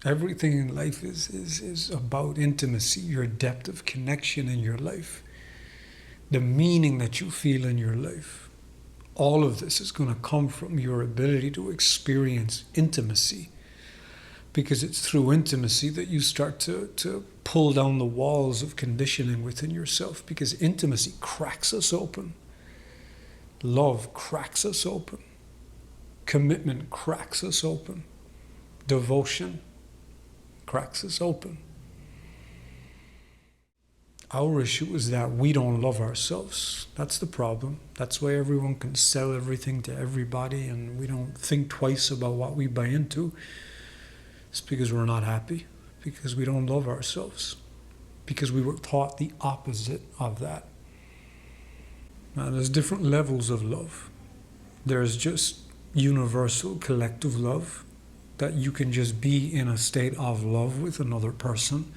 Everything in life is about intimacy, your depth of connection in your life, the meaning that you feel in your life. All of this is going to come from your ability to experience intimacy, because it's through intimacy that you start to pull down the walls of conditioning within yourself, because intimacy cracks us open. Love cracks us open. Commitment cracks us open. Devotion cracks us open. Our issue is that we don't love ourselves. That's the problem. That's why everyone can sell everything to everybody, and we don't think twice about what we buy into. It's because we're not happy, because we don't love ourselves, because we were taught the opposite of that. Now, there's different levels of love. There's just universal collective love, that you can just be in a state of love with another person.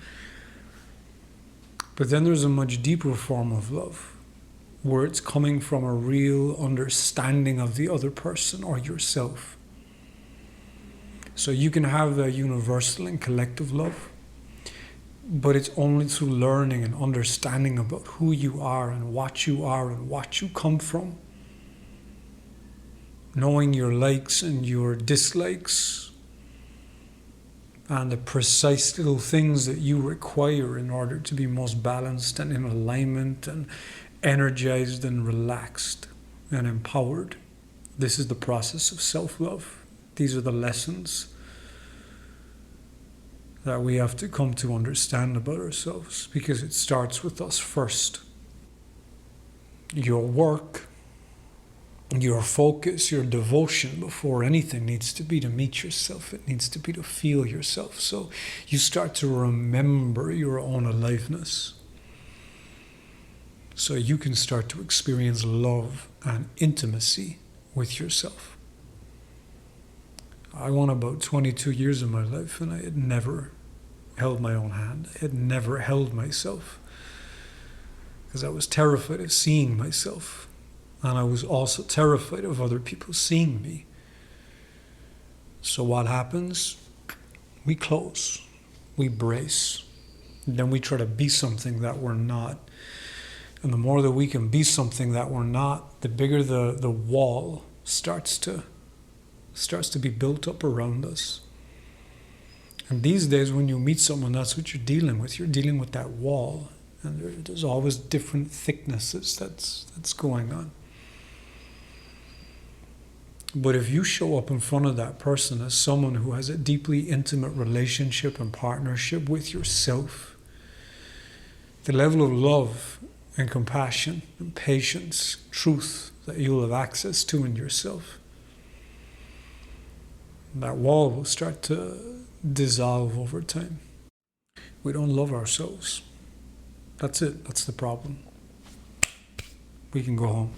But then there's a much deeper form of love, where it's coming from a real understanding of the other person or yourself. So you can have that universal and collective love, but it's only through learning and understanding about who you are and what you come from. Knowing your likes and your dislikes, and the precise little things that you require in order to be most balanced and in alignment and energized and relaxed and empowered. This is the process of self-love. These are the lessons that we have to come to understand about ourselves, because it starts with us first. Your work, your focus, your devotion before anything needs to be to meet yourself. It needs to be to feel yourself. So you start to remember your own aliveness, so you can start to experience love and intimacy with yourself. I went about 22 years of my life and I had never held my own hand. I had never held myself, because I was terrified of seeing myself. And I was also terrified of other people seeing me. So what happens? We close, we brace, and then we try to be something that we're not. And the more that we can be something that we're not, the bigger the wall starts to be built up around us. And these days when you meet someone, that's what you're dealing with. You're dealing with that wall. And there's always different thicknesses that's going on. But if you show up in front of that person as someone who has a deeply intimate relationship and partnership with yourself, the level of love and compassion and patience, truth that you'll have access to in yourself, that wall will start to dissolve over time. We don't love ourselves. That's it. That's the problem. We can go home.